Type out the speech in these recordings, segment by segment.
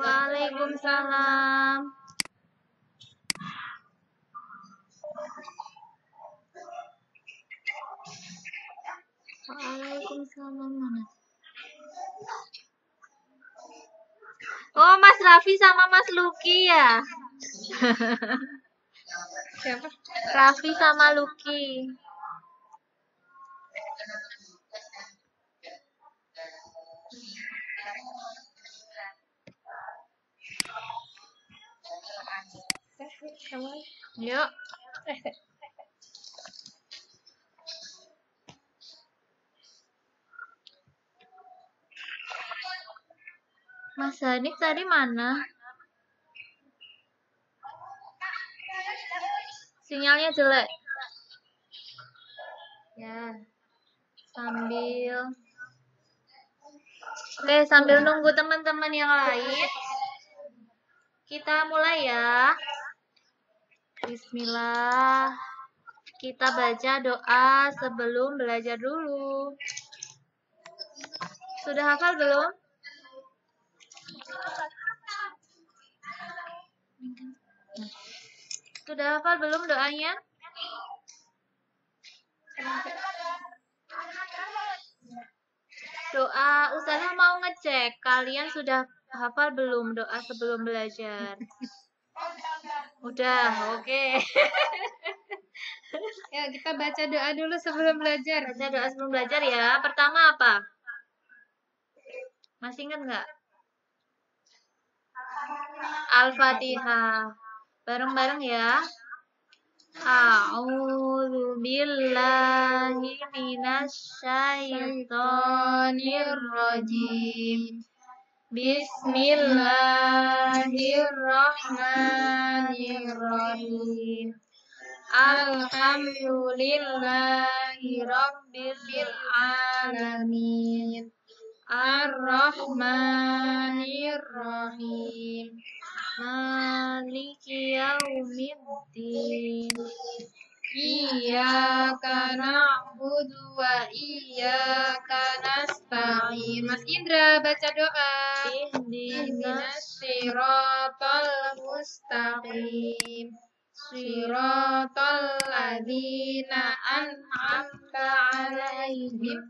Waalaikumsalam. Waalaikumsalam mana? Oh, Mas Raffi sama Mas Lucky ya? Siapa? Raffi sama Lucky. Yuk. Mas Hanif tadi mana? Sinyalnya jelek. Ya. Sambil nunggu teman-teman yang lain, kita mulai ya. Bismillah. Kita baca doa sebelum belajar dulu. Sudah hafal belum? Sudah hafal belum doanya? Doa, Ustazah mau ngecek kalian sudah hafal belum doa sebelum belajar? Udah, oke. Ya, kita baca doa dulu sebelum belajar. Baca doa sebelum belajar ya. Pertama apa? Masih ingat nggak? Al-Fatihah. Bareng-bareng ya. A'udzu billahi minasyaitonir rajim. Bismillahirrahmanirrahim. Alhamdulillahi rabbil alamin. Ar-Rahmanir-Rahim. Maliki yaumiddin. Iyyaka na'budu wa iyyaka nasta'in. Mas Indra baca doa. Ihdinas siratal mustaqim. Siratal ladzina an'amta 'alaihim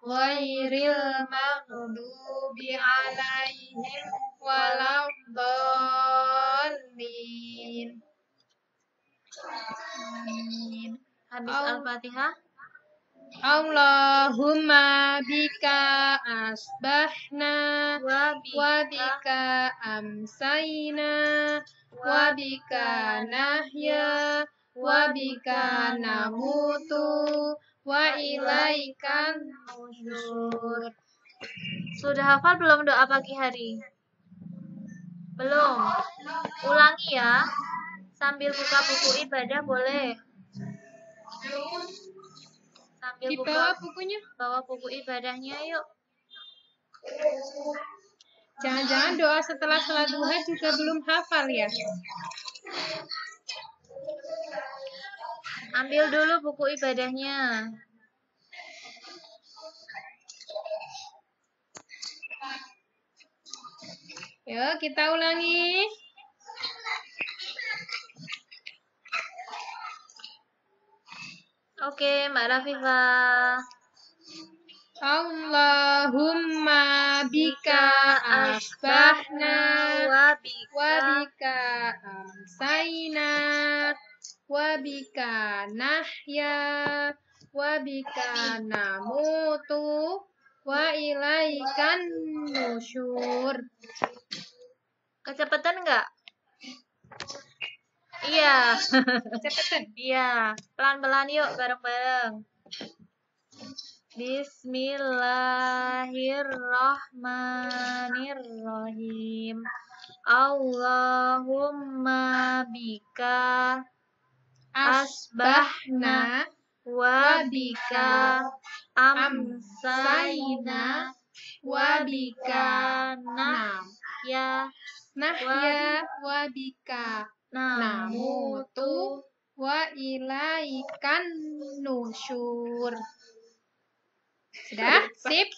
ghairil maghdubi 'alaihim waladdallin. Amin. Habis Al-Fatihah. Allahumma bika asbahna wa bika amsayna wa bika nahya wa bika namutu wa ilaikan nusyur. Sudah hafal belum doa pagi hari? Belum? Ulangi ya. Sambil buka buku ibadah boleh. Sambil Dibawa bukunya. Bawa buku ibadahnya yuk. Jangan-jangan doa setelah salat duha juga belum hafal ya? Ambil dulu buku ibadahnya. Yuk kita ulangi. Oke, Mbak Rafifah. Allahumma bika asbahna wa bika amsayna wa bika nahya wa bika namutu wa ilaikan nusyur. Kecepatan enggak? Iya. Cepetan. Iya, pelan-pelan yuk bareng-bareng. Bismillahirrahmanirrahim. Allahumma bika asbahna wa bika amsayna wa bika nahya wa bika namutu wa ilaikan nusyur. Sudah? Sip?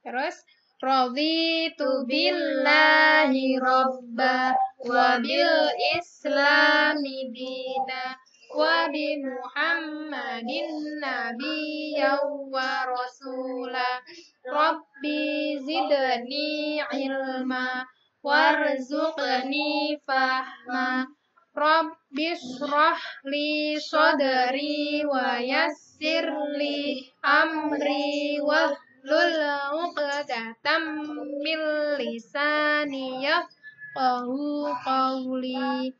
Terus raditu billahi robba wa bil islami dina wa bi Muhammadin nabiyya wa rasula rabbi zidni ilma warzuqni fahma rabbi shrah li sadri wa yassir li amri wahlul 'uqdatam min lisani yafqahu qawli.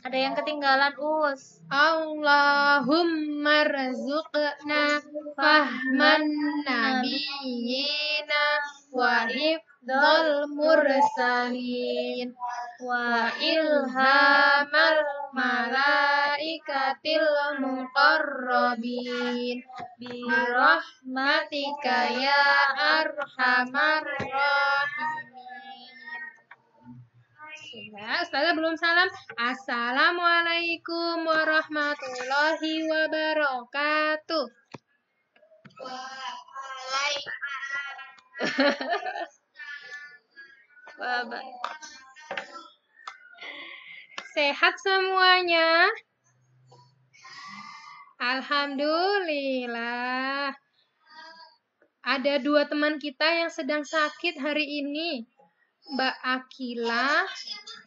Ada yang ketinggalan, Us. Allahumma rzuqna fahman nabiyina wa hifdzal mursalin wa ilhamal malaikatil muqarrabin bi rahmatika ya arhamar rahimin. Ya, Ustazah belum salam. Assalamualaikum warahmatullahi wabarakatuh. Sehat semuanya? Alhamdulillah. Ada 2 teman kita yang sedang sakit hari ini, Mbak Akila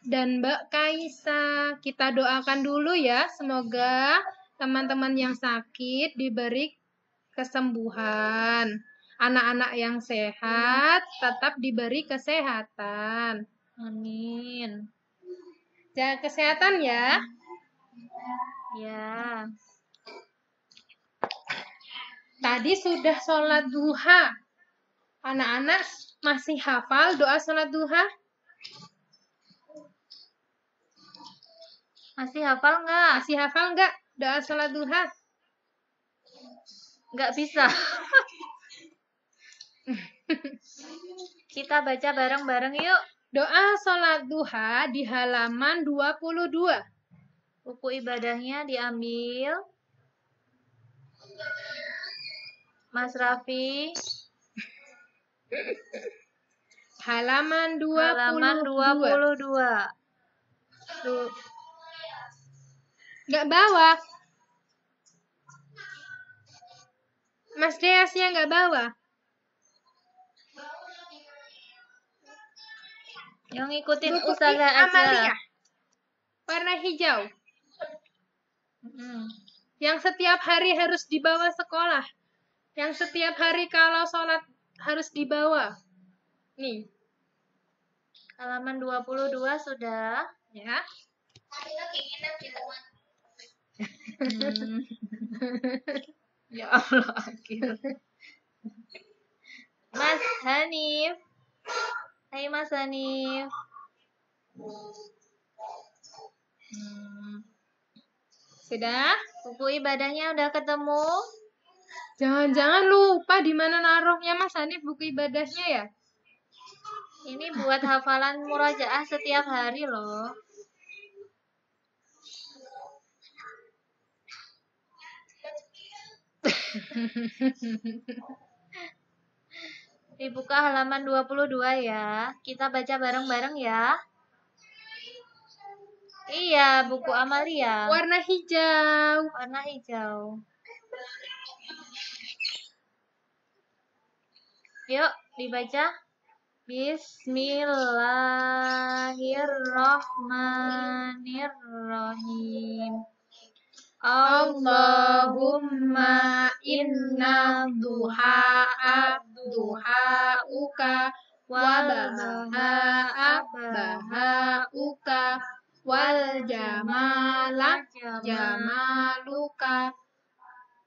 dan Mbak Kaisa. Kita doakan dulu ya, semoga teman-teman yang sakit diberi kesembuhan. Anak-anak yang sehat tetap diberi kesehatan. Amin. Jaga kesehatan ya. Ya. Tadi sudah sholat duha. Anak-anak masih hafal doa sholat duha? Masih hafal nggak? Masih hafal nggak doa sholat duha? Nggak bisa. Kita baca bareng-bareng yuk. Doa sholat duha di halaman 22. Buku ibadahnya diambil. Mas Raffi. Halaman 22. Halaman 22. Tuh. Nggak bawa. Mas Deasnya nggak bawa. Yang ngikutin Buku Ustazah aja. Amalia. Warna hijau. Yang setiap hari harus dibawa sekolah. Yang setiap hari kalau sholat harus dibawa. Nih. Halaman 22 sudah. Ya. Ya Allah, akhir. Mas Hanif. Hai Mas Hanif. Sudah? Buku ibadahnya udah ketemu? Jangan-jangan lupa di mana naruhnya Mas Hanif buku ibadahnya ya? Ini buat hafalan murojaah setiap hari loh. Dibuka halaman 22 ya. Kita baca bareng-bareng ya. Iya, buku Amalia. Warna hijau. Warna hijau. Yuk, dibaca. Bismillahirrahmanirrahim. Allahumma inna duha'uka wa baha'uka wal jamaluka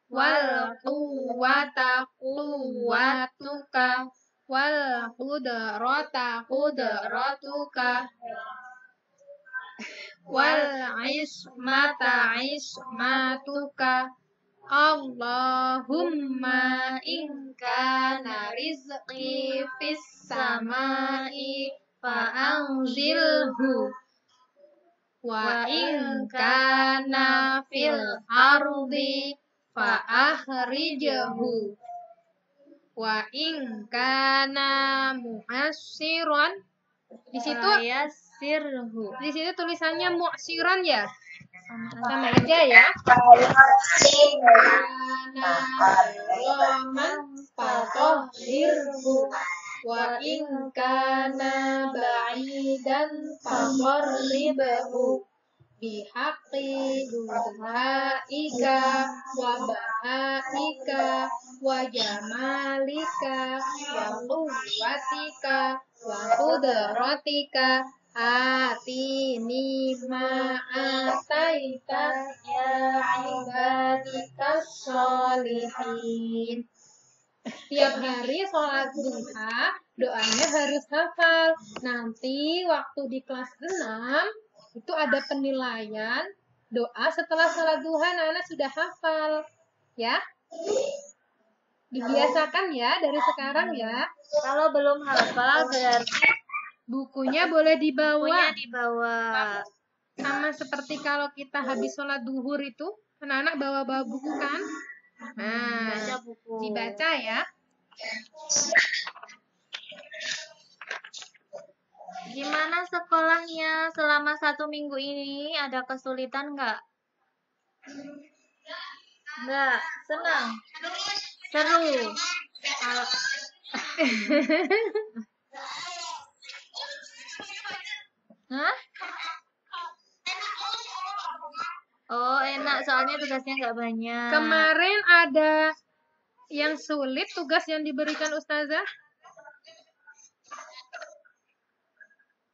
wal quwwata quwwatuka wal qudratuka wal ismata ismatuka. Allahumma in kana rizqi fis samai fa'anzilhu wa in kana fil ardi fa'akhrijhu Wa in kana mu'assiran. Di situ Sirhu. di situ tulisannya mu'siran ya. Sama aja ya. Kana roman fatohirhu. Wa in kana ba'idan faqarribhu. Bihaqqi duhaika wa bahaika wa jamalika wa quwwatika wa qudratika atini ma ataita ya ibadika sholihin. Tiap hari sholat duha, doanya harus hafal. Nanti waktu di kelas 6, itu ada penilaian doa setelah sholat duha, anak-anak sudah hafal. Ya, dibiasakan ya dari sekarang ya. Kalau belum hafal berarti Bukunya boleh dibawa. bukunya dibawa. Sama seperti kalau kita habis sholat duhur itu, anak-anak bawa-bawa buku kan? Nah, Baca buku. dibaca ya. Gimana sekolahnya selama 1 minggu ini? Ada kesulitan nggak? Nggak, senang, seru. Hah? Oh, enak soalnya tugasnya nggak banyak. Kemarin ada yang sulit tugas yang diberikan Ustazah?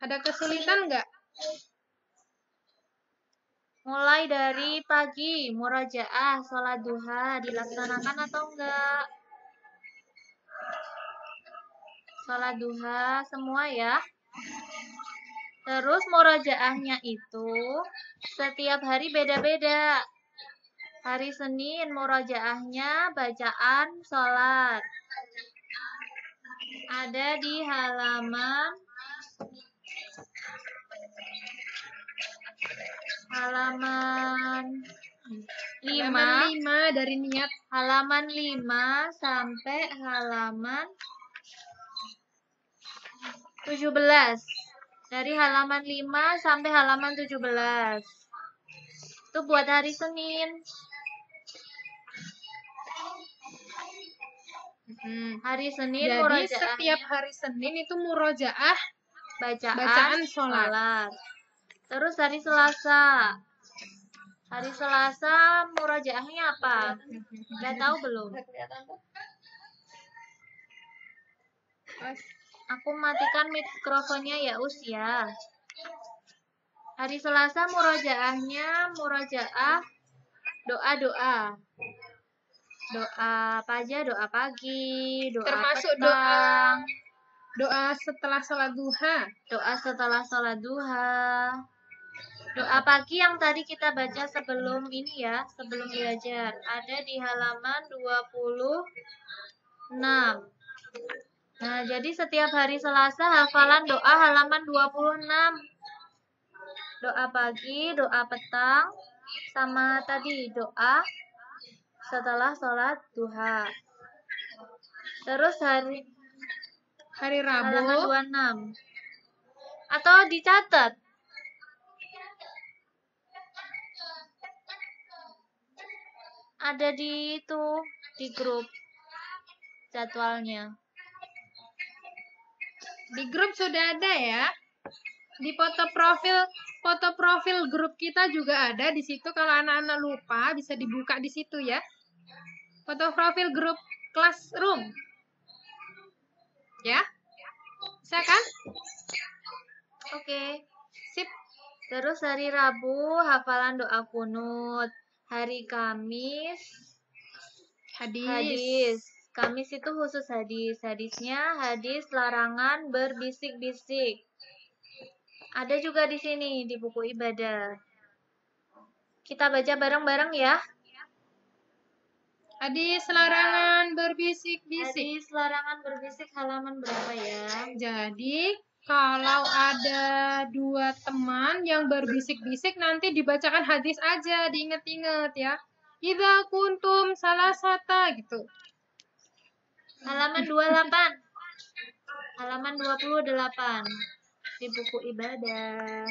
Ada kesulitan nggak? Mulai dari pagi, murajaah, sholat duha, dilaksanakan atau enggak? Sholat duha, semua ya. Terus murajaahnya itu setiap hari beda-beda. Hari Senin murajaahnya bacaan sholat. Ada di halaman 5 dari niat. Halaman 5 sampai halaman 17. Dari halaman 5 sampai halaman 17. Itu buat hari Senin. Hari Senin Jadi murojaahnya setiap hari Senin itu murojaah bacaan sholat. Terus hari Selasa. Hari Selasa murojaahnya apa? Udah tahu belum? Aku matikan mikrofonnya ya ya. Hari Selasa murojaahnya murojaah doa-doa. Doa apa aja? Doa pagi, doa termasuk petang, doa setelah sholat duha. doa setelah sholat duha. Doa pagi yang tadi kita baca sebelum ini ya, sebelum belajar. Ada di halaman 26. Nah, jadi setiap hari Selasa hafalan doa halaman 26. Doa pagi, doa petang, sama tadi doa setelah sholat duha. Terus hari Rabu halaman 26. Atau dicatat. Ada di itu, di grup jadwalnya. Di grup sudah ada ya. Di foto profil grup kita juga ada di situ. Kalau anak-anak lupa bisa dibuka di situ ya. Foto profil grup classroom. Ya? Bisa kan? Oke. Sip. Terus hari Rabu hafalan doa kunut. Hari Kamis hadis. Kamis itu khusus hadis. Hadisnya hadis larangan berbisik-bisik. Ada juga di sini di buku ibadah. Kita baca bareng-bareng ya. Hadis larangan berbisik-bisik. Hadis larangan berbisik halaman berapa ya? Jadi kalau ada 2 teman yang berbisik-bisik nanti dibacakan hadis aja, diinget-inget ya. Idza kuntum salasata gitu. Halaman 28. Halaman 28 di buku ibadah.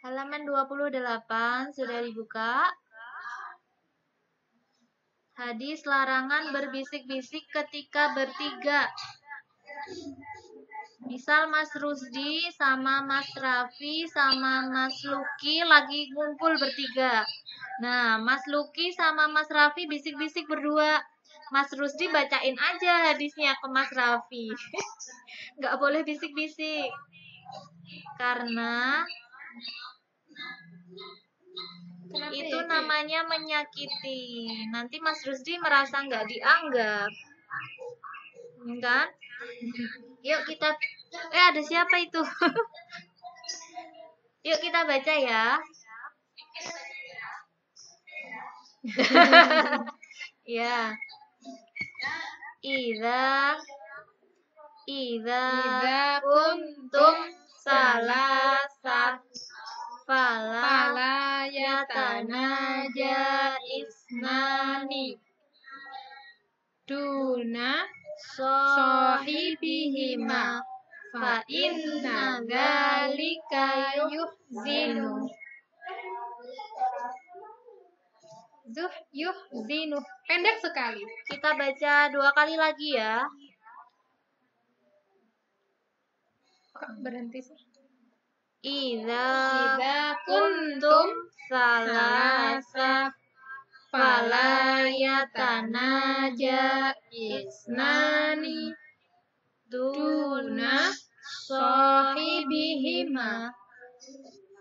Halaman 28 sudah dibuka. Hadis larangan berbisik-bisik ketika bertiga. Misal Mas Rusdi sama Mas Raffi sama Mas Luki lagi ngumpul bertiga. Nah, Mas Luki sama Mas Raffi bisik-bisik berdua. Mas Rusdi bacain aja hadisnya ke Mas Raffi. Nggak boleh bisik-bisik. Karena itu namanya menyakiti. Nanti Mas Rusdi merasa nggak dianggap. Kan? Yuk kita, ada siapa itu? Yuk kita baca ya. Ya. Idza kuntum salasah fala yatanaja isnani Duna sahibihima fa inna dzalika yuhzinu. Yuhzinu. Pendek sekali. Kita baca 2 kali lagi ya. Kok berhenti sih? Idza kuntum salasa fala yatanaja isnani duna sahibihima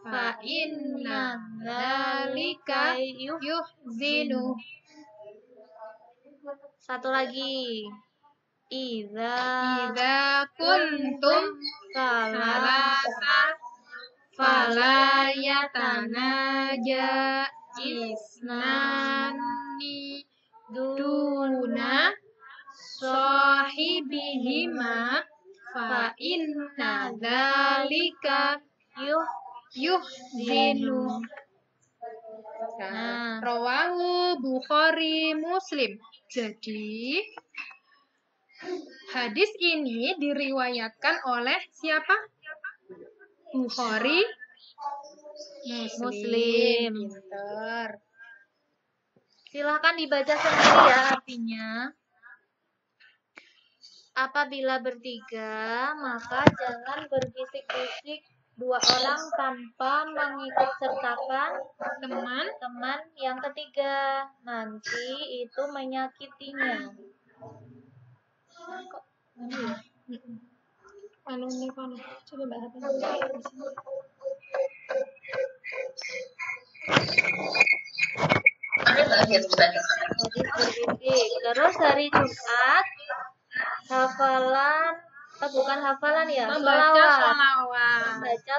fa inna dzalika yuhzinu. Satu lagi. Idza kuntum salasa fala yatanaja isnani duna sahibihima fa inna dzalika yuhzinu. Nah, rawahu Bukhari Muslim. Jadi hadis ini diriwayatkan oleh siapa? Bukhari Muslim. Pinter. Silahkan dibaca sendiri ya artinya. Apabila bertiga, maka jangan berbisik-bisik 2 orang tanpa mengikut sertakan teman yang ketiga. Nanti itu menyakitinya. Kok mana ya? Coba Mbak Hati. Hadis berbisik. Terus hari Jumat hafalan, bukan hafalan ya, membaca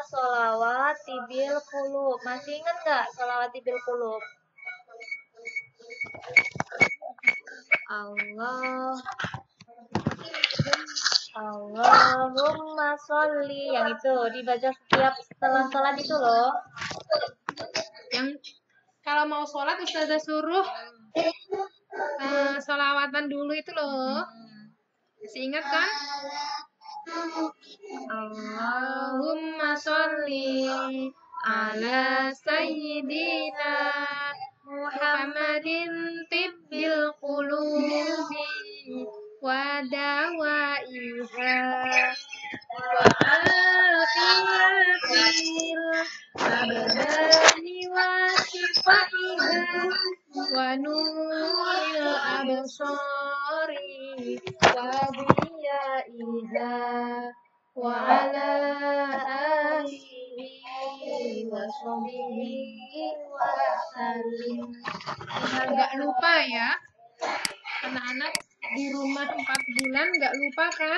sholawat tibil qulub. Masih ingat nggak sholawat tibil qulub? Allahumma sholli, yang itu dibaca setiap setelah sholat itu loh. Yang kalau mau sholat Ustazah suruh sholawatan dulu itu loh. Masih ingat kan? Allahumma sholli ala sayyidina Muhammadin tibbil qulubi wa dawaiha wa afiyatil abdani wa shifaiha wa nuril absari wa biyaiha wa ala alihi wa sahbihi wa sallim. Nggak lupa ya. Anak-anak di rumah 4 bulan nggak lupa kan?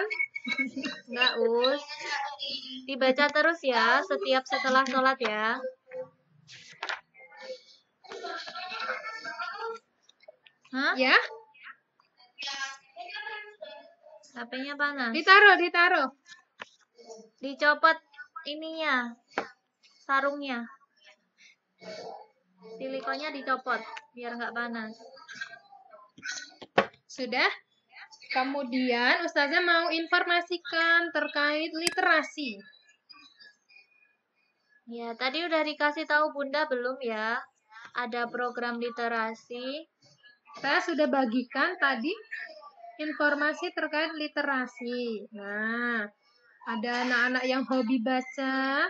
Nggak, Us. Dibaca terus ya, setiap setelah sholat ya. Hah? Ya? HP-nya panas. Ditaruh. Dicopot ininya, sarungnya. Silikonnya dicopot biar nggak panas. Sudah? Kemudian Ustazah mau informasikan terkait literasi. Ya, tadi udah dikasih tahu Bunda belum ya? Ada program literasi. Saya sudah bagikan tadi informasi terkait literasi. Nah, ada anak-anak yang hobi baca,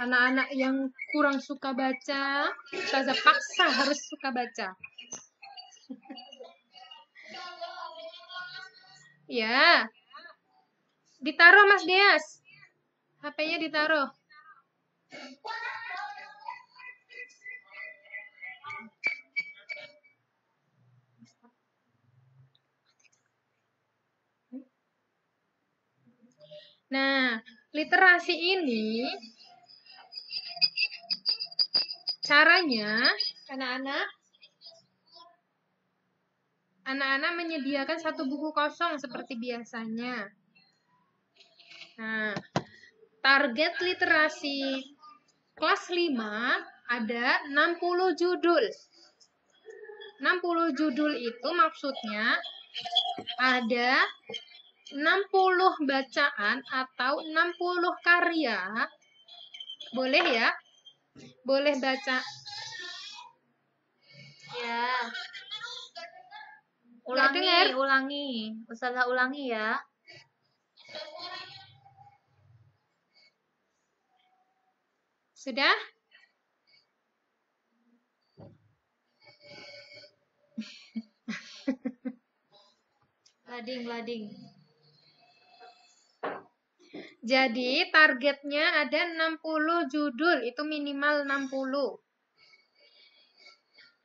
anak-anak yang kurang suka baca. Ustazah paksa harus suka baca. Ya. Ditaruh Mas Dias. HP-nya ditaruh. Nah, literasi ini caranya anak-anak menyediakan satu buku kosong seperti biasanya. Nah, target literasi kelas 5 ada 60 judul. 60 judul itu maksudnya ada 60 bacaan atau 60 karya. Boleh ya? Boleh baca. Ya. Nggak dengar? Ulangi. Ustazah ulangi ya. Sudah? Lading. Jadi targetnya ada 60 judul, itu minimal 60.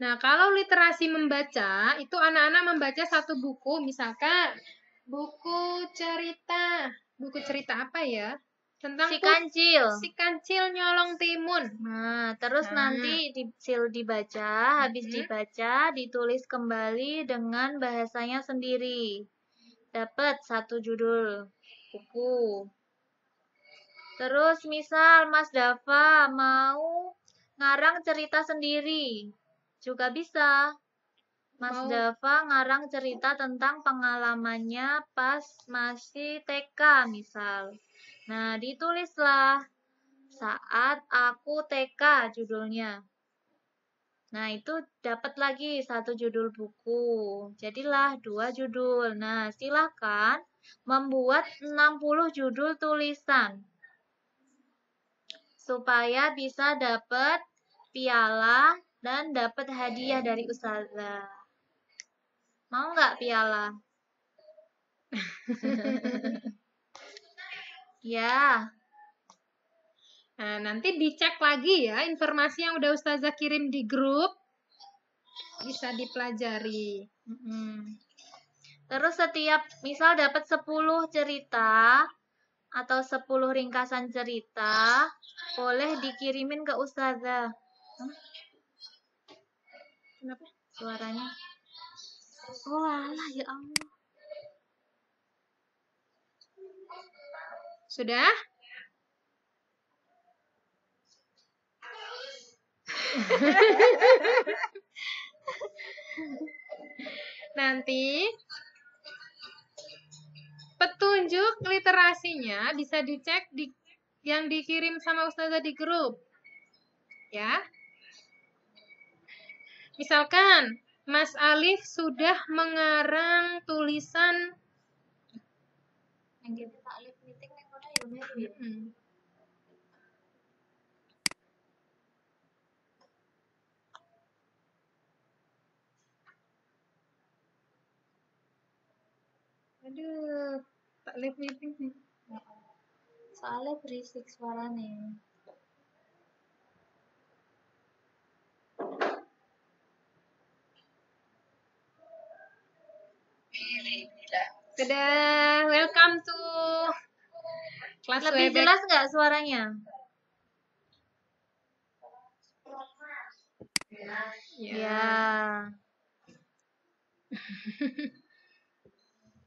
Nah, kalau literasi membaca, itu anak-anak membaca satu buku, misalkan buku cerita. Buku cerita apa ya? Tentang Si Kancil. Si Kancil Nyolong Timun. Nah, terus nanti dibaca, habis dibaca, ditulis kembali dengan bahasanya sendiri. Dapat satu judul buku. Terus misal Mas Dava mau ngarang cerita sendiri, juga bisa. Mas Dava ngarang cerita tentang pengalamannya pas masih TK misal. Nah, ditulislah Saat Aku TK judulnya. Nah, itu dapat lagi satu judul buku. Jadilah 2 judul. Nah, silakan membuat 60 judul tulisan. Supaya bisa dapat piala dan dapat hadiah dari Ustazah. Mau nggak piala? Ya. Nah, nanti dicek lagi ya informasi yang udah Ustazah kirim di grup. Bisa dipelajari. Terus setiap misal dapat 10 cerita atau 10 ringkasan cerita, boleh dikirimin ke Ustazah. Kenapa? Suaranya. Oh alah, ya Allah. Sudah? Nanti petunjuk literasinya bisa dicek di yang dikirim sama Ustazah di grup. Ya. Misalkan Mas Alif sudah mengarang tulisan Yang kita Alif meeting yang mana ya Meru ya? Aduh, tak live meeting nih. Soalnya berisik suaranya. Sudah, welcome to kelas Lebih Webex. jelas nggak suaranya? Ya.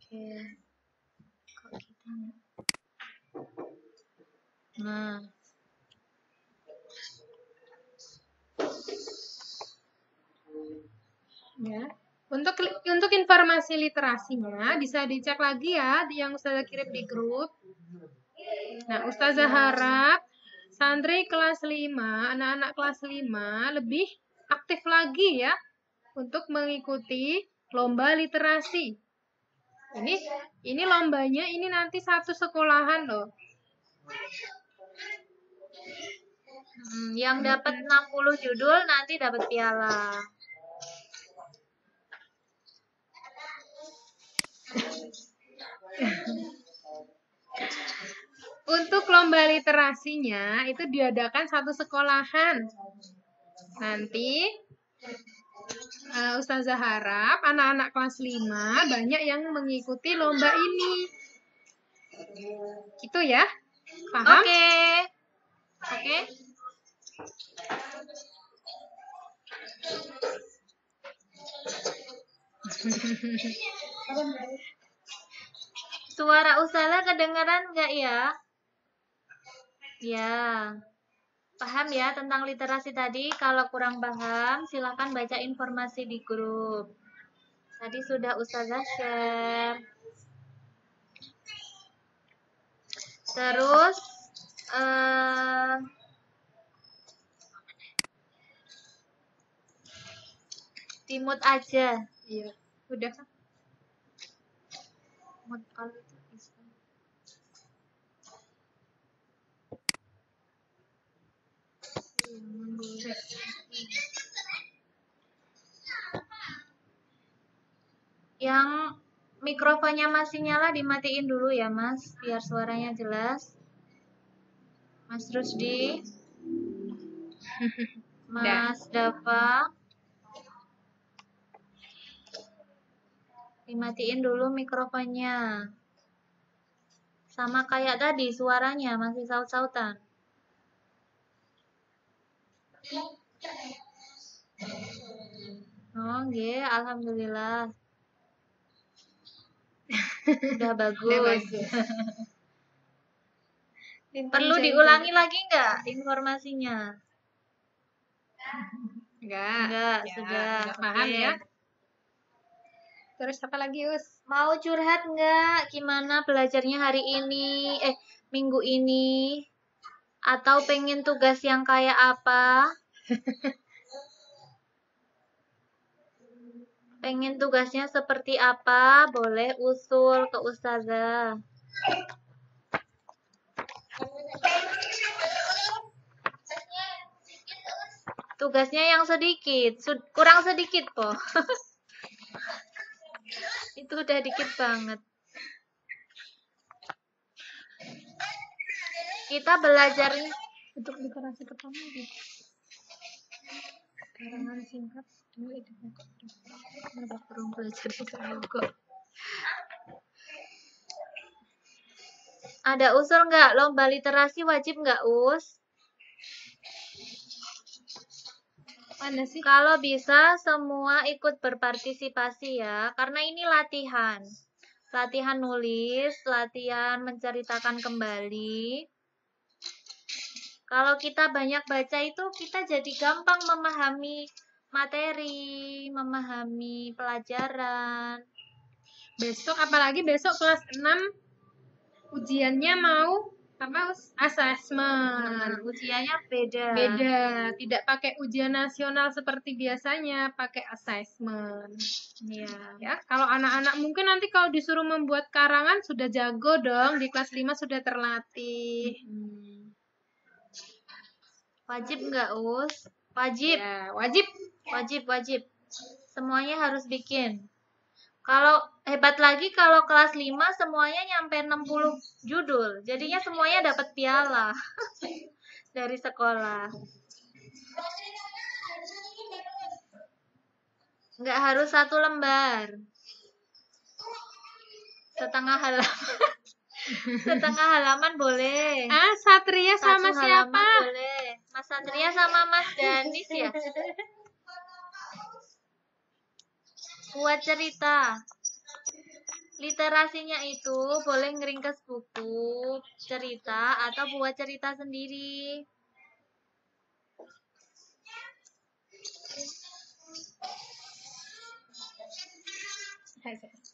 Oke. Kok kita Nah, Ya. Untuk informasi literasinya bisa dicek lagi ya yang Ustazah kirim di grup. Nah, Ustazah harap santri kelas 5, anak-anak kelas 5 lebih aktif lagi ya untuk mengikuti lomba literasi. Ini lombanya ini nanti satu sekolahan loh. Yang dapat 60 judul nanti dapat piala. Untuk lomba literasinya itu diadakan satu sekolahan. Nanti Ustazah harap anak-anak kelas 5 banyak yang mengikuti lomba ini. Gitu ya. Paham? Oke. Suara Ustazah kedengaran nggak ya? Ya. Paham ya tentang literasi tadi? Kalau kurang paham, silakan baca informasi di grup. Tadi sudah Ustazah share. Terus timut aja. Iya, udah. Mut kalau itu bisa. Yang mikrofonnya masih nyala dimatiin dulu ya Mas, biar suaranya jelas. Mas Rusdi, Mas Dava, dimatiin dulu mikrofonnya. Sama kayak tadi suaranya masih saut-sautan. Oh, nggih, alhamdulillah. Udah bagus. Udah bagus. Perlu diulangi lagi nggak informasinya? Enggak, Ya, sudah. paham Oke. ya. Terus apa lagi, Us? Mau curhat nggak? Gimana belajarnya hari ini? Minggu ini? Atau pengen tugas yang kayak apa? Pengen tugasnya seperti apa? Boleh usul ke Ustazah. Tugasnya yang sedikit, kurang sedikit po. Itu udah dikit banget. Kita belajar Untuk literasi pertama gitu. Karangan singkat belum belajar kok. Ada usul nggak? Lomba literasi wajib nggak, Us? Mana sih? Kalau bisa semua ikut berpartisipasi ya, karena ini latihan. Latihan nulis, latihan menceritakan kembali. Kalau kita banyak baca itu kita jadi gampang memahami materi, memahami pelajaran. Besok apalagi besok kelas 6 ujiannya mau apa? Asesmen. Ujiannya beda. Beda, tidak pakai ujian nasional seperti biasanya, pakai asesmen. Iya. Ya, kalau anak-anak mungkin nanti kalau disuruh membuat karangan sudah jago dong, di kelas 5 sudah terlatih. Wajib nggak, Us? Wajib. Ya, Wajib. Semuanya harus bikin. Kalau hebat lagi kalau kelas 5 semuanya nyampe 60 judul. Jadinya semuanya dapat piala dari sekolah. Nggak harus 1 lembar. Setengah halaman. Setengah halaman boleh. Satria sama 1 siapa? halaman boleh. Mas Satria sama Mas Danis ya? Buat cerita. Literasinya itu boleh ngeringkes buku, cerita, atau buat cerita sendiri.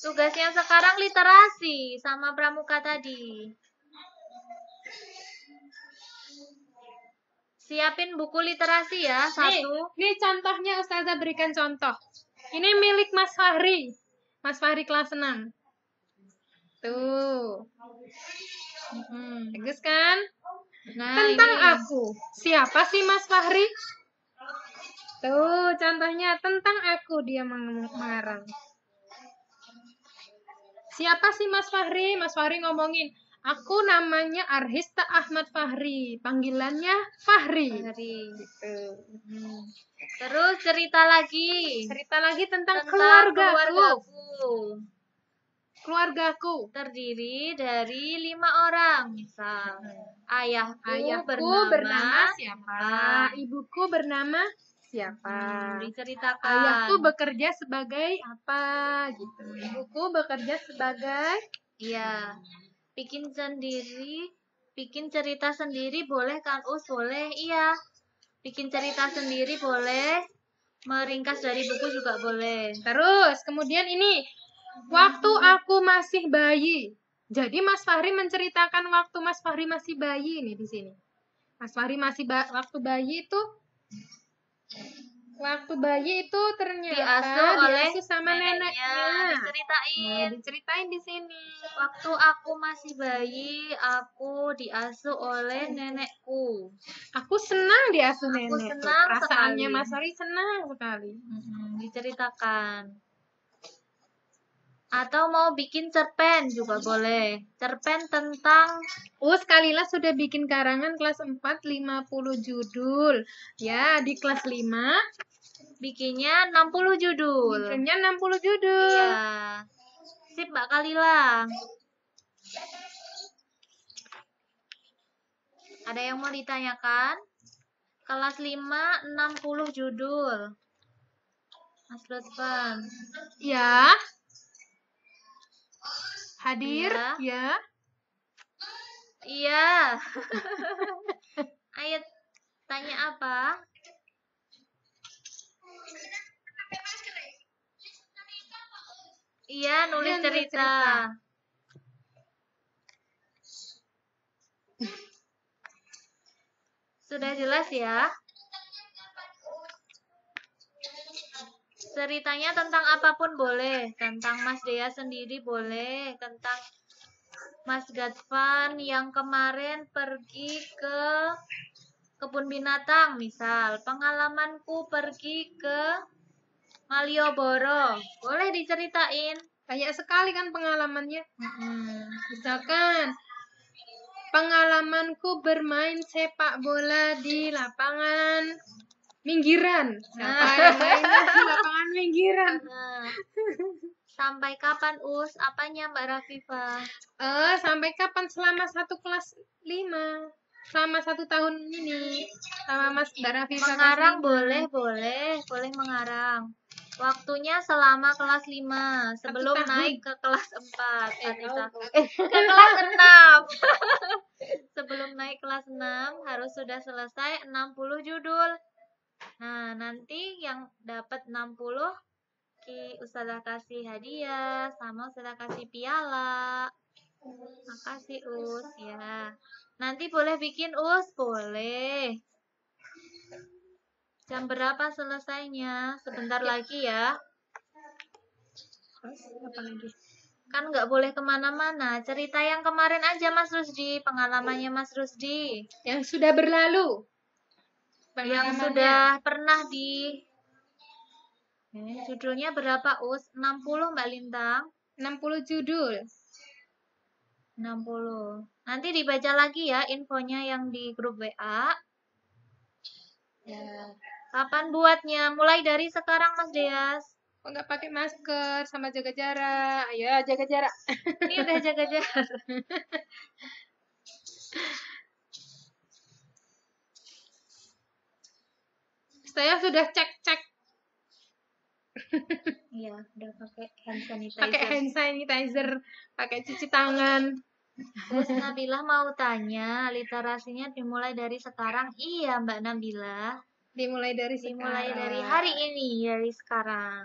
Tugasnya sekarang literasi sama pramuka tadi. Siapin buku literasi ya, satu. Nih contohnya Ustazah berikan contoh. Ini milik Mas Fahri. Mas Fahri kelas 6. Tuh. Bagus kan? Nah, Tentang ini. aku. Siapa sih Mas Fahri? Tuh, contohnya tentang aku dia mengarang. Siapa sih Mas Fahri? Mas Fahri ngomongin, aku namanya Arhista Ahmad Fahri. Panggilannya Fahri. Gitu. Terus cerita lagi. Cerita lagi tentang keluargaku. Keluargaku Terdiri dari 5 orang, misal. Ayahku bernama siapa? Ibuku bernama siapa? Diceritakan. Ayahku bekerja sebagai apa? Gitu. Ibuku bekerja sebagai. Iya. Bikin cerita sendiri boleh kan, Us? Boleh, iya. Bikin cerita sendiri boleh. Meringkas dari buku juga boleh. Terus, kemudian ini. Waktu aku masih bayi. Jadi Mas Fahri menceritakan waktu Mas Fahri masih bayi nih di sini. Mas Fahri masih waktu bayi itu ternyata diasuh sama neneknya. Diceritain di sini. Waktu aku masih bayi, aku diasuh oleh nenekku. Aku senang diasuh nenek. Senang Perasaannya sekali. Mas Fahri senang sekali. Diceritakan. Atau mau bikin cerpen juga boleh. Cerpen tentang Kalilah sudah bikin karangan kelas 4 50 judul. Ya, di kelas 5 bikinnya 60 judul. Bikinnya 60 judul. Iya. Sip, Mbak Kalila. Ada yang mau ditanyakan? Kelas 5 60 judul. Mas Lutfan. Ya. Hadir? Ya. Iya. Ayo tanya apa? Iya, nulis cerita. Sudah jelas ya? Ceritanya tentang apapun boleh. Tentang Mas Dea sendiri boleh. Tentang Mas Gadvan yang kemarin pergi ke kebun binatang, misal. Pengalamanku pergi ke Malioboro. Boleh diceritain. Banyak sekali kan pengalamannya. Misalkan, pengalamanku bermain sepak bola di lapangan minggiran. Siapa yang mainnya di lapangan minggiran? Sampai kapan, Us? Apanya, Mbak Rafifa? Sampai kapan? Selama 1 kelas 5. Selama 1 tahun ini. Sama Mas Mbak Rafifa. Mengarang boleh mengarang. Waktunya selama kelas 5. Sebelum naik ke kelas 4. Ke kelas 6. Sebelum naik kelas 6, harus sudah selesai 60 judul. Nah, nanti yang dapat 60 Ustazah kasih hadiah sama Ustazah kasih piala. Makasih Us ya. Nanti boleh bikin Us, boleh. Jam berapa selesainya? Sebentar lagi ya. Apa lagi? Kan nggak boleh kemana-mana. Cerita yang kemarin aja Mas Rusdi, pengalamannya Mas Rusdi. Yang sudah berlalu. Yang sudah pernah judulnya berapa Us? 60 Mbak Lintang? 60 judul. 60. Nanti dibaca lagi ya infonya yang di grup WA. Ya. Kapan buatnya? Mulai dari sekarang Mas Deas. Kok nggak pakai masker sama jaga jarak? Ayo jaga jarak. Ini udah jaga jarak. Saya sudah cek. Iya, udah pakai hand sanitizer. Pakai hand sanitizer, pakai cuci tangan. Terus Nabilah mau tanya, literasinya dimulai dari sekarang? Iya, Mbak Nabilah. Dimulai dari sekarang. Dimulai dari hari ini, dari sekarang.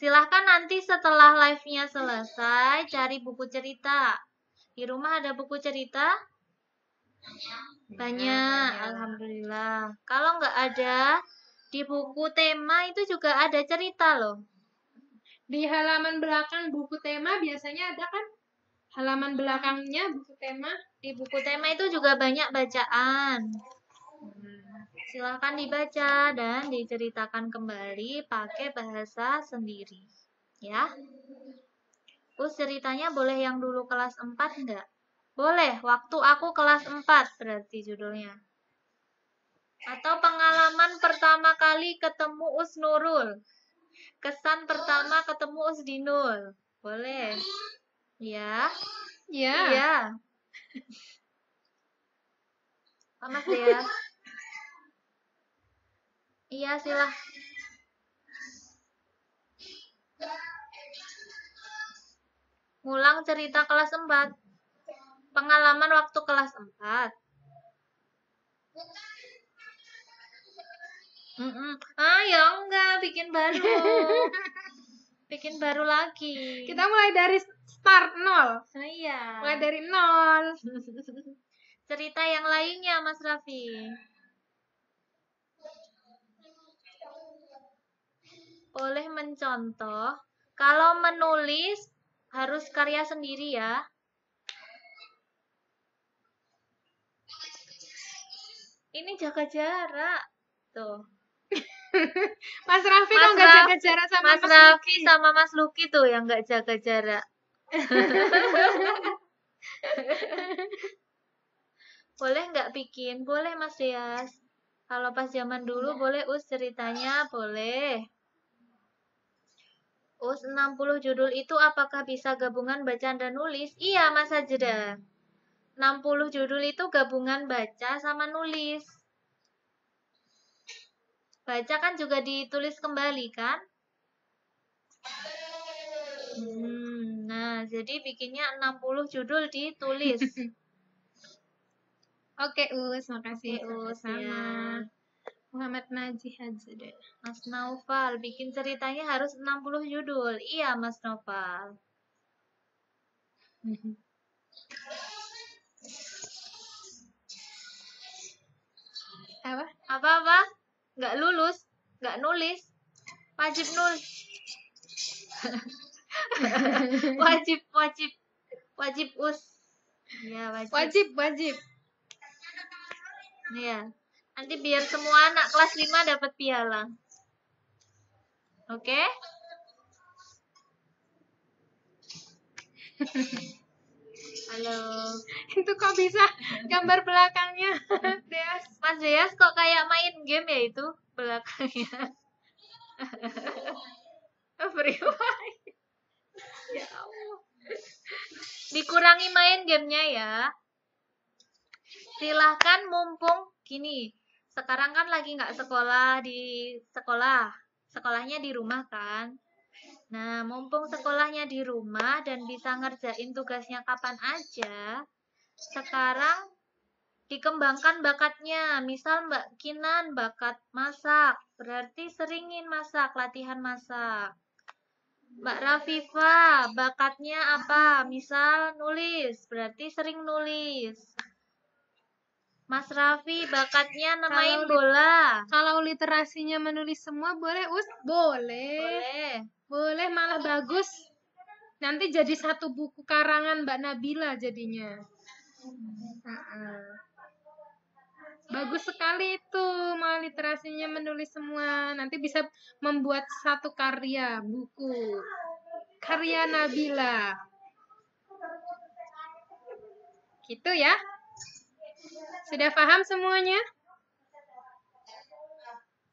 Silahkan nanti setelah live-nya selesai, cari buku cerita. Di rumah ada buku cerita? Banyak, alhamdulillah. Kalau nggak ada, di buku tema itu juga ada cerita loh. Di halaman belakang buku tema biasanya ada kan? Halaman belakangnya buku tema. Di buku tema itu juga banyak bacaan. Silahkan dibaca dan diceritakan kembali pakai bahasa sendiri. Ya. Ceritanya boleh yang dulu kelas 4 enggak? Boleh, waktu aku kelas 4 berarti judulnya. Atau pengalaman pertama kali ketemu Nurul. Kesan pertama ketemu Dinul. Boleh. Ya. Ya. Iya. Mas Dea. Iya, silah. Ngulang cerita kelas 4. Pengalaman waktu kelas 4. Ya enggak, bikin baru. Bikin baru lagi. Kita mulai dari start 0. Iya. Mulai dari 0. Cerita yang lainnya, Mas Raffi. Boleh mencontoh. Kalau menulis harus karya sendiri ya. Ini jaga jarak. Tuh. Mas Raffi kok nggak jaga jarak sama Mas Raffi sama Mas Luki tuh yang nggak jaga jarak. Boleh nggak bikin? Boleh Mas Dias. Kalau pas zaman dulu boleh ceritanya boleh. 60 judul itu apakah bisa gabungan bacaan dan nulis? Iya Mas Sajda. 60 judul itu gabungan baca sama nulis. Baca kan juga ditulis kembali kan? Nah, jadi bikinnya 60 judul ditulis. Oke, makasih. Sama. Ya. Muhammad Najih Hadzada. Mas Naufal, bikin ceritanya harus 60 judul. Iya, Mas Naufal. Apa? Nggak lulus, nggak nulis. Wajib nulis. wajib Ya, Wajib. Iya. Nanti biar semua anak kelas 5 dapat piala. Oke? Halo. Itu kok bisa gambar belakangnya? Deas. Mas Deas kok kayak main game ya itu belakangnya. Free Fire. Ya Allah. Dikurangi main gamenya ya. Silahkan mumpung gini. Sekarang kan lagi nggak sekolah di sekolah. Sekolahnya di rumah kan. Nah, mumpung sekolahnya di rumah dan bisa ngerjain tugasnya kapan aja, sekarang dikembangkan bakatnya. Misal Mbak Kinan bakat masak, berarti seringin masak, latihan masak. Mbak Rafifa bakatnya apa? Misal nulis, berarti sering nulis. Mas Raffi bakatnya main bola. Kalau literasinya menulis semua boleh, Boleh. Boleh, malah bagus. Nanti jadi satu buku karangan Mbak Nabila jadinya. Bagus sekali itu, malah literasinya menulis semua. Nanti bisa membuat satu karya buku. Karya Nabila. Gitu ya. Sudah paham semuanya?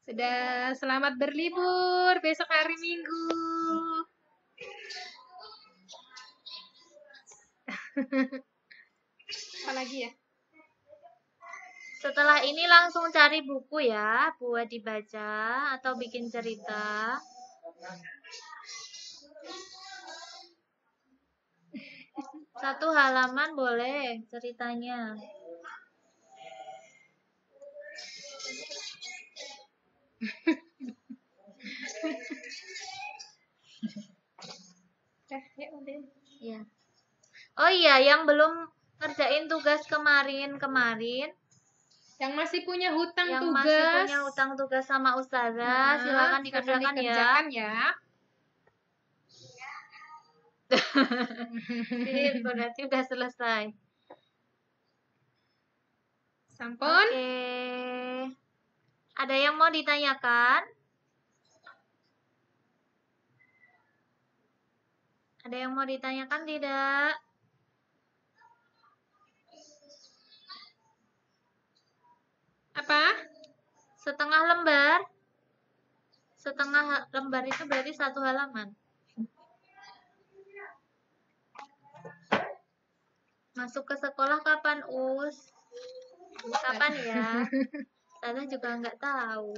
Sudah, selamat berlibur besok hari Minggu. Apa lagi ya? Setelah ini langsung cari buku ya, buat dibaca atau bikin cerita. Satu halaman boleh ceritanya. nanti. Iya. Oh iya, yang belum ngerjain tugas kemarin, Yang masih punya hutang yang tugas. masih punya hutang tugas sama ustazah, silakan dikerjakan ya. Sip, berarti udah selesai. Sampun. Oke. Ada yang mau ditanyakan? Ada yang mau ditanyakan tidak? Apa? Setengah lembar. Setengah lembar itu berarti 1 halaman. Masuk ke sekolah kapan, Us? Kapan ya? Saya juga nggak tahu.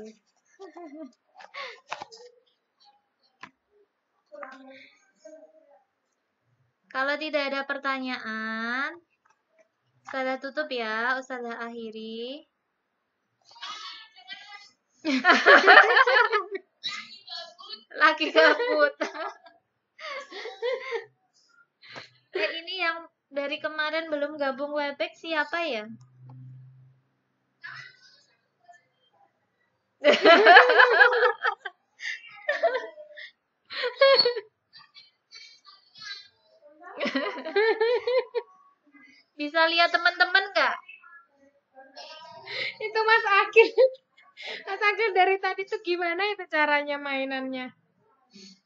Kalau tidak ada pertanyaan, Ustazah tutup ya, Ustazah akhiri. Lagi gabut. Ini yang dari kemarin belum gabung Webex siapa ya? Bisa lihat teman-teman nggak? Itu Mas Akil. Mas Akil dari tadi tuh gimana itu caranya mainannya?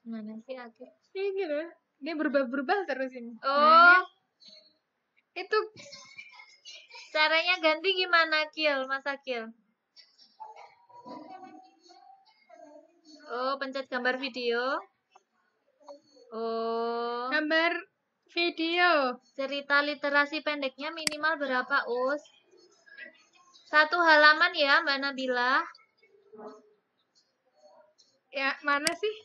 Mana sih Akil? Ini gitu. Dia berubah-berubah terus ini. Oh, itu caranya ganti gimana, Kil, Mas Akil? Oh, pencet gambar video. Oh, gambar video. cerita literasi pendeknya minimal berapa, Us? 1 halaman ya, Mbak Nabila. Ya, mana sih?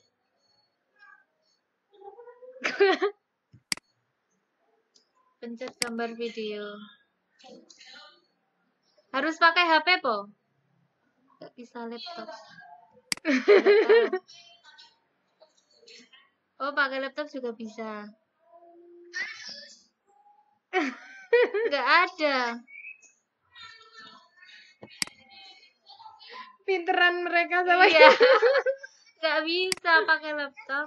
Pencet gambar video. Harus pakai HP, po? Nggak bisa laptop. Oh, pakai laptop juga bisa. Nggak ada. Pinteran mereka sama Iya. Nggak bisa pakai laptop.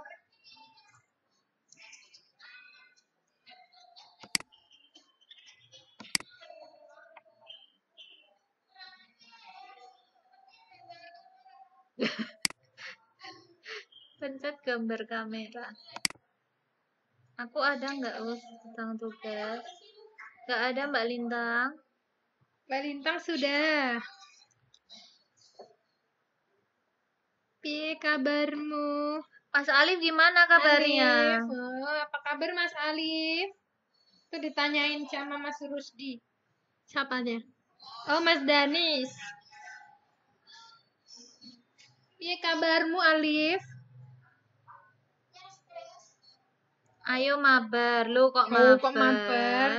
Pencet gambar kamera. Aku ada nggak, Us, tentang tugas? Nggak ada, Mbak Lintang. Mbak Lintang sudah. Piye kabarmu? Mas Alif gimana kabarnya? Alif. Oh, apa kabar Mas Alif? Itu ditanyain sama Mas Rusdi. Siapanya? Oh, Mas Danis. Piye kabarmu Alif? Ayo mabar, lu kok Oh, mabar? kok mabar?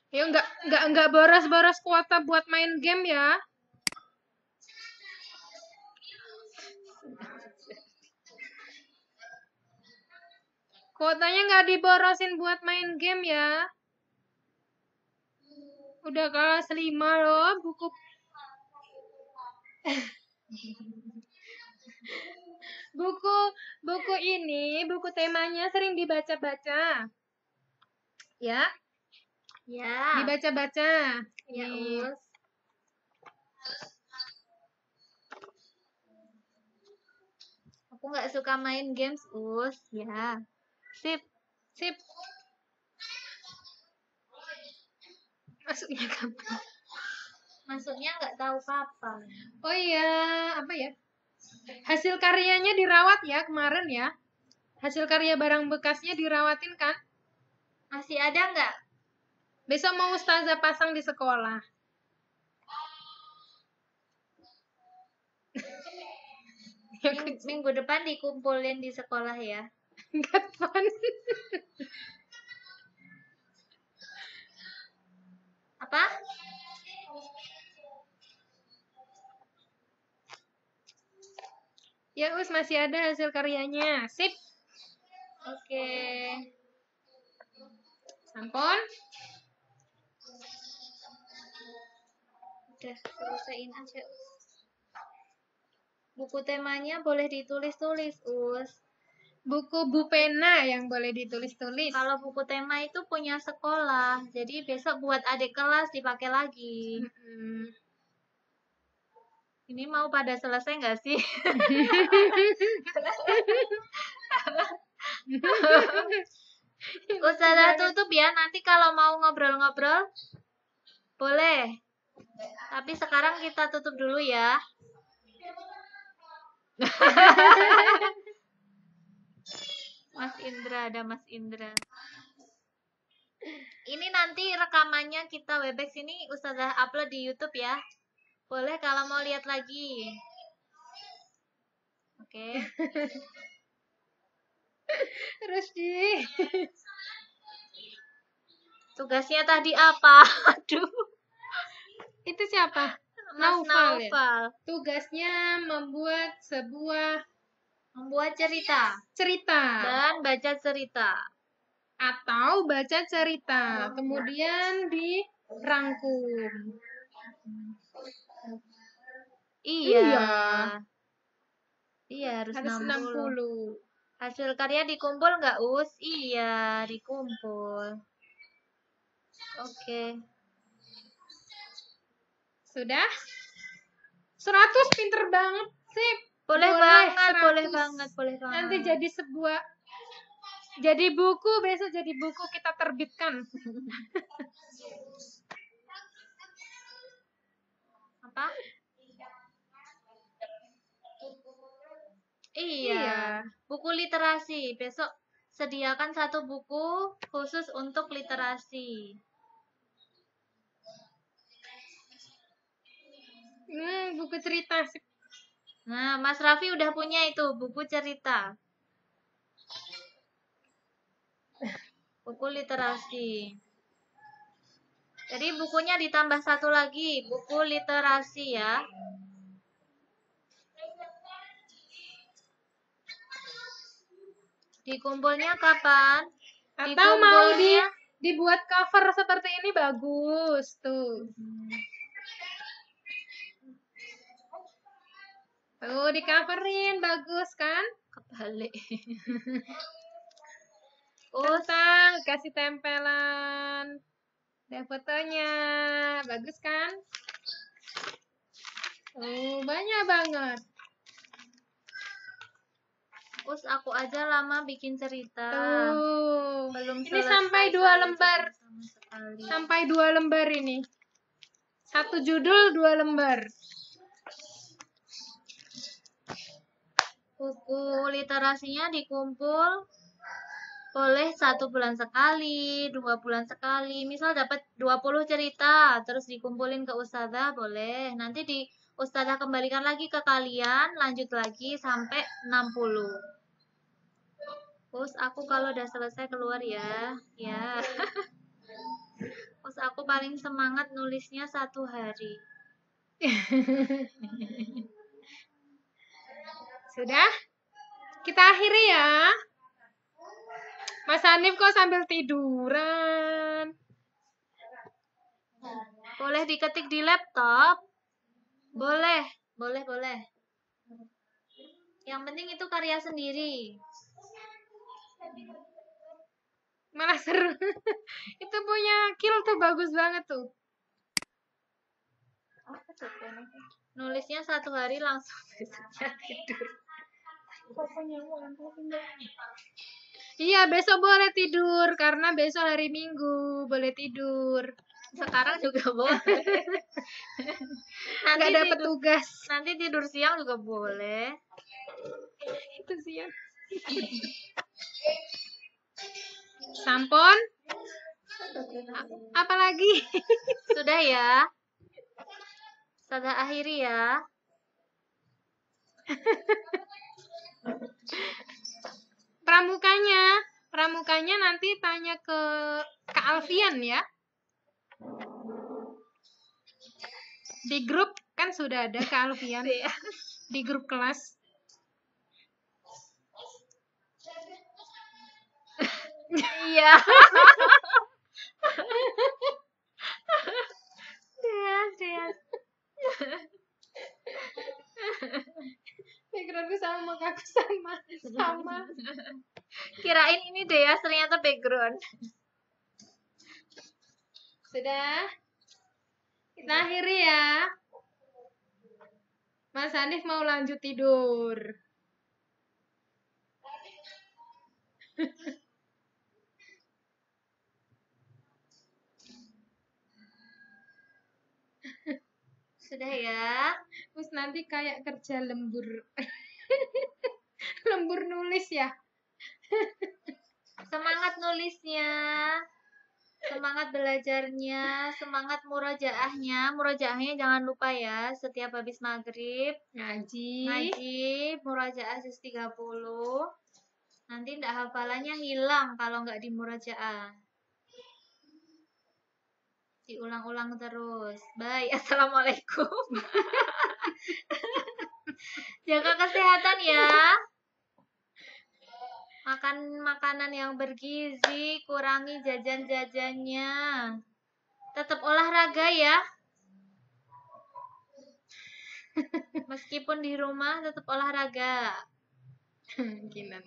Ya enggak boros-boros kuota buat main game ya. Kuotanya nggak diborosin buat main game ya. Udah kelas 5 loh buku. buku ini, buku temanya sering dibaca-baca. Ya. Ya. Dibaca-baca. Ya, Nih. Us. Aku nggak suka main games, Us. Ya. Sip. Sip. Masuknya kapan? Masuknya nggak tahu kapan. Oh iya, apa ya? Hasil karyanya dirawat ya kemarin ya. Hasil karya barang bekasnya dirawatin kan? Masih ada nggak? Besok mau ustazah pasang di sekolah. Minggu depan dikumpulin di sekolah ya. Kapan? Apa? Ya Us, masih ada hasil karyanya. Sip. Oke. Sampun. Udah selesaiin aja. Buku temanya boleh ditulis-tulis, Us. Buku pena yang boleh ditulis-tulis. Kalau buku tema itu punya sekolah, jadi besok buat adik kelas dipakai lagi. Ini mau pada selesai nggak sih? Ustazah tutup ya, nanti kalau mau ngobrol-ngobrol boleh. Tapi sekarang kita tutup dulu ya. Mas Indra, ada Mas Indra. Ini nanti rekamannya kita Webex ini Ustazah upload di YouTube ya. Boleh kalau mau lihat lagi. Oke. Rusdi. Tugasnya tadi apa? Aduh. Itu siapa? Mas Naufal ya? Naufal. Tugasnya membuat cerita dan baca cerita. Atau baca cerita, kemudian dirangkum. Iya. Iya, harus 60. Hasil karya dikumpul nggak, Us? Iya, dikumpul. Oke. Sudah? 100 pinter banget sih. Boleh banget. Nanti jadi buku, besok jadi buku kita terbitkan. Apa? Iya. Buku literasi. Besok sediakan 1 buku khusus untuk literasi. Buku cerita. Nah, Mas Raffi udah punya itu, buku cerita. Buku literasi. Jadi bukunya ditambah 1 lagi, buku literasi ya. Dikumpulnya kapan? Atau mau dibuat cover seperti ini bagus tuh. Tuh di-coverin bagus kan? Kebalik. Tentang kasih tempelan. Ada fotonya. Bagus kan? Oh, banyak banget. Us, aku aja lama bikin cerita. Tuh. Belum ini sampai 2 lembar. Sampai 2 lembar ini. 1 judul 2 lembar. Buku literasinya dikumpul boleh 1 bulan sekali, 2 bulan sekali. Misal dapat 20 cerita, terus dikumpulin ke Ustazah, boleh. Nanti Ustazah kembalikan lagi ke kalian, lanjut lagi sampai 60. Us, aku kalau udah selesai keluar ya. Ya. Us, aku paling semangat nulisnya 1 hari. Sudah? Kita akhiri ya. Mas Hanif kok sambil tiduran? Boleh diketik di laptop? Boleh. Yang penting itu karya sendiri. Malah seru. Itu punya Kil tuh bagus banget tuh. Nulisnya 1 hari langsung besoknya tidur. Iya, besok boleh tidur karena besok hari Minggu boleh tidur. Sekarang juga boleh. Nggak dapat tugas. Nanti tidur siang juga boleh. Itu siang. Sampon? Apalagi? Sudah ya. Sudah akhiri ya. Pramukanya nanti tanya ke Kak Alfian ya. Di grup kan sudah ada Kak Alfian. Di grup kelas. Iya. Deas. Backgroundku sama, aku sama. Kirain ini Deas, ternyata background. Sudah? Kita akhiri ya. Mas Hanif mau lanjut tidur. Sudah ya. Terus nanti kayak kerja lembur. Lembur nulis ya. Semangat nulisnya. Semangat belajarnya, semangat murojaahnya. Murojaahnya jangan lupa ya, setiap habis maghrib ngaji murojaah juz 30. Nanti ndak hafalannya hilang kalau nggak di murojaah. Diulang-ulang terus. Bye. Assalamualaikum. Jaga kesehatan ya. Makan makanan yang bergizi, kurangi jajan-jajannya. Tetap olahraga ya. Meskipun di rumah tetap olahraga. Kemungkinan.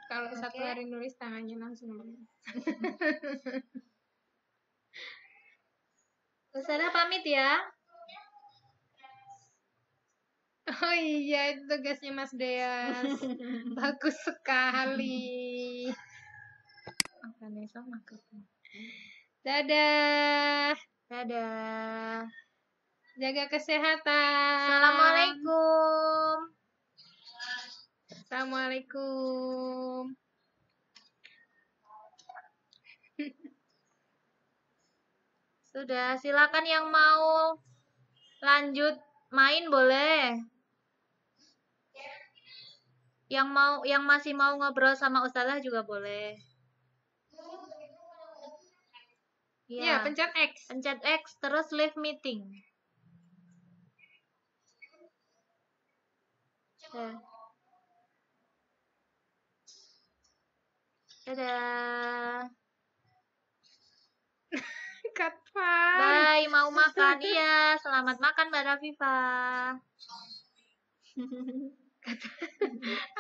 Kalau satu hari nulis tangannya langsung. Ustazah pamit ya. Oh iya, itu tugasnya Mas Deas. Bagus sekali. Dadah. Dadah. Jaga kesehatan. Assalamualaikum. Assalamualaikum. Sudah, silakan yang mau lanjut main boleh. Yang masih mau ngobrol sama Ustazah juga boleh. Ya, pencet X. Pencet X terus leave meeting. Dadah. Katvan. Bye, mau makan. Iya, selamat makan Mbak Rafifa.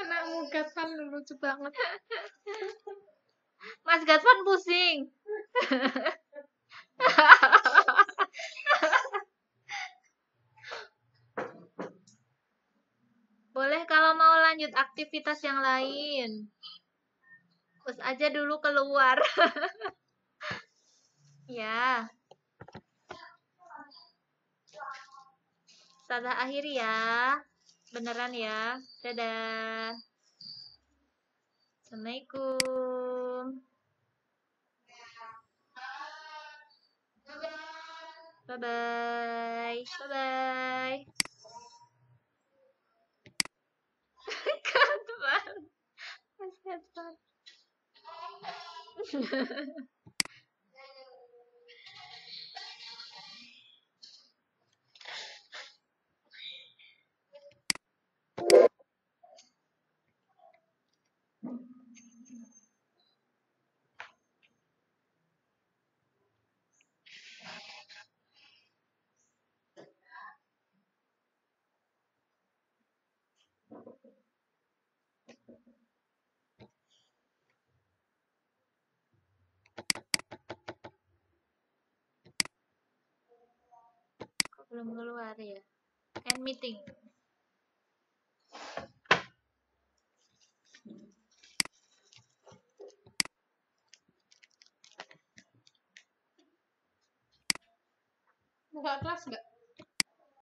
Anakmu Katvan lucu banget. Mas Gatvan pusing. Boleh kalau mau lanjut aktivitas yang lain. Terus aja dulu keluar. Ya. Salah akhiri ya. Beneran ya. Dadah. Assalamualaikum. Bye-bye. Bye-bye. Katvan. Mas Katvan. Kok belum keluar ya? End meeting. Buka kelas nggak?